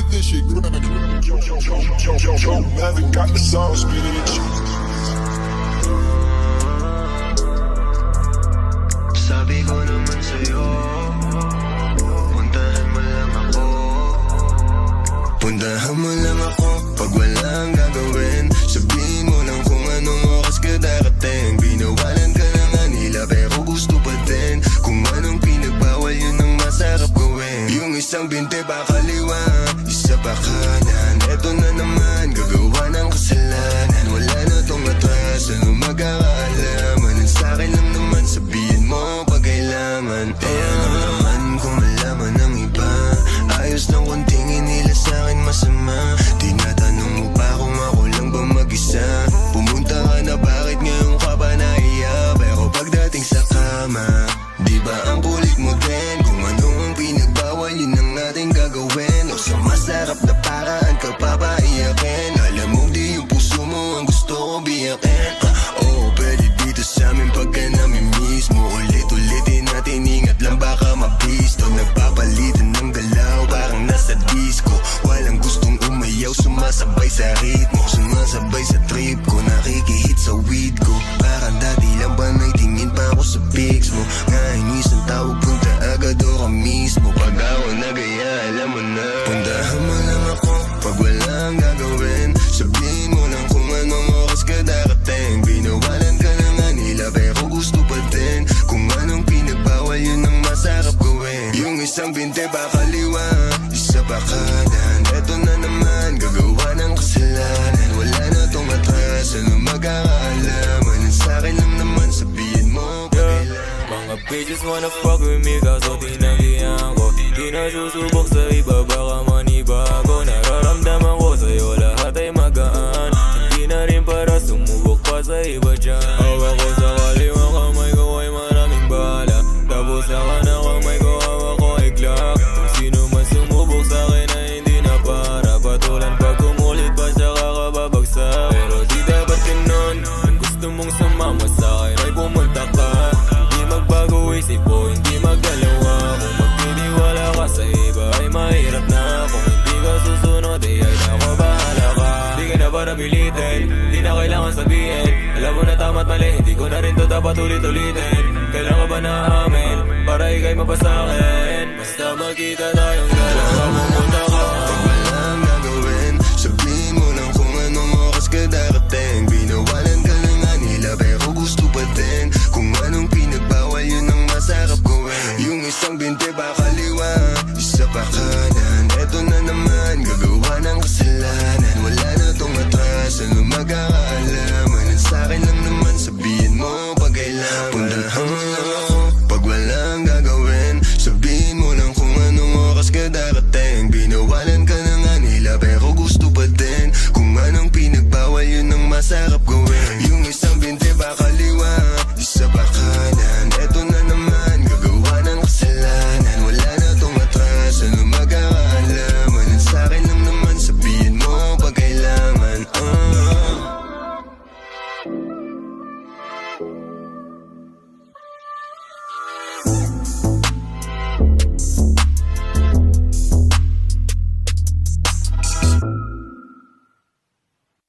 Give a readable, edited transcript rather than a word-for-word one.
get this shit grinding. Yo, Maverick got the song spinning and shit. Sabi ko naman sa'yo, puntahan mo lang ako. Puntahan mo lang ako pag walang gagawin. Sabihin mo lang kung anong oras ka darating. Binawalan ka na nga nila pero gusto pa din. Kung anong pinagbawal yun ang masarap gawin. Yung isang binte pa kaliwa, isa pa kanan. Eto na naman, gagawa ng kasalanan. Wala na tong atras, ano magkakaalaman. Ang sa'kin lang naman, sabihin mo pag kailangan. Kaya naman kung malaman ng iba, ayos lang kung tingin nila sa'kin masama. Tinatanong mo pa kung ako lang ba mag-isa. Pumunta ka na, bakit ngayon ka ba nahiya? Pero pagdating sa kama, di ba ang kulit mo din? Kung ano ang pinagbawal, yun ang ating gagawin. O sa masarap na paraan ka papaiyakin. Alam mo di yung puso mo ang gusto ko biyakin. Oo, pwede dito sa amin pagka namimiss mo. Ulit-ulitin natin, ingat lang baka mabisto. Nagpapalitan ng galaw, parang nasa disco. Walang gustong umayaw, sumasabay sa ritmo. Sumasabay sa trip ko, nakikihit sa weed ko. Parang dati lang ba naitingin pa ako sa pics mo. Ngainis ang tawag, punta agad o ka mismo. Pag ako nagaya, alam mo na. Puntahan mo lang ako pag walang gagawin. Sabihin mo lang kung anong oras ka darating. Binawalan ka na nga nila pero gusto pa din. Kung anong pinagbawal yun ang masarap gawin. Yung isang binte pa kaliwa, isa pa kanan. Eto na naman, gagawa ng kasalanan. Wala na tong atras, ano magkakaalaman. Ang sa'kin lang naman, sabihin mo pag kailangan. Mga bitches wanna fuck with me kaso tinanggihan ko. Di na susubok sa iba, baka manibago. Nararamdaman ko sa'yo, lahat ay magaan. Hindi na rin para sumubok pa sa iba dyan. Hawak ko sa kaliwang kamay ko ay maraming bala. Tapos sa kanang kamay ko hawak ko ay Glock. Kung sino man sumubok sa'kin ay hindi na para. Patulan pag umulit pa siya kakababagsak. Pero di dapat ganun, kung gusto mong sumama sa'kin ay pumunta ka. Hindi magbago isip ko, hindi magdalawa. Kung magtitiwala ka sa iba ay mahirap na. Kung hindi ka susunod ay nako bahala ka. Di ka na para pilitin, di na kailangan sabihin. Alam mo na tama't mali, hindi ko na rin to dapat ulit-ulitin. Kailangan ba na amin para ikay mapasakin? Basta magkita tayong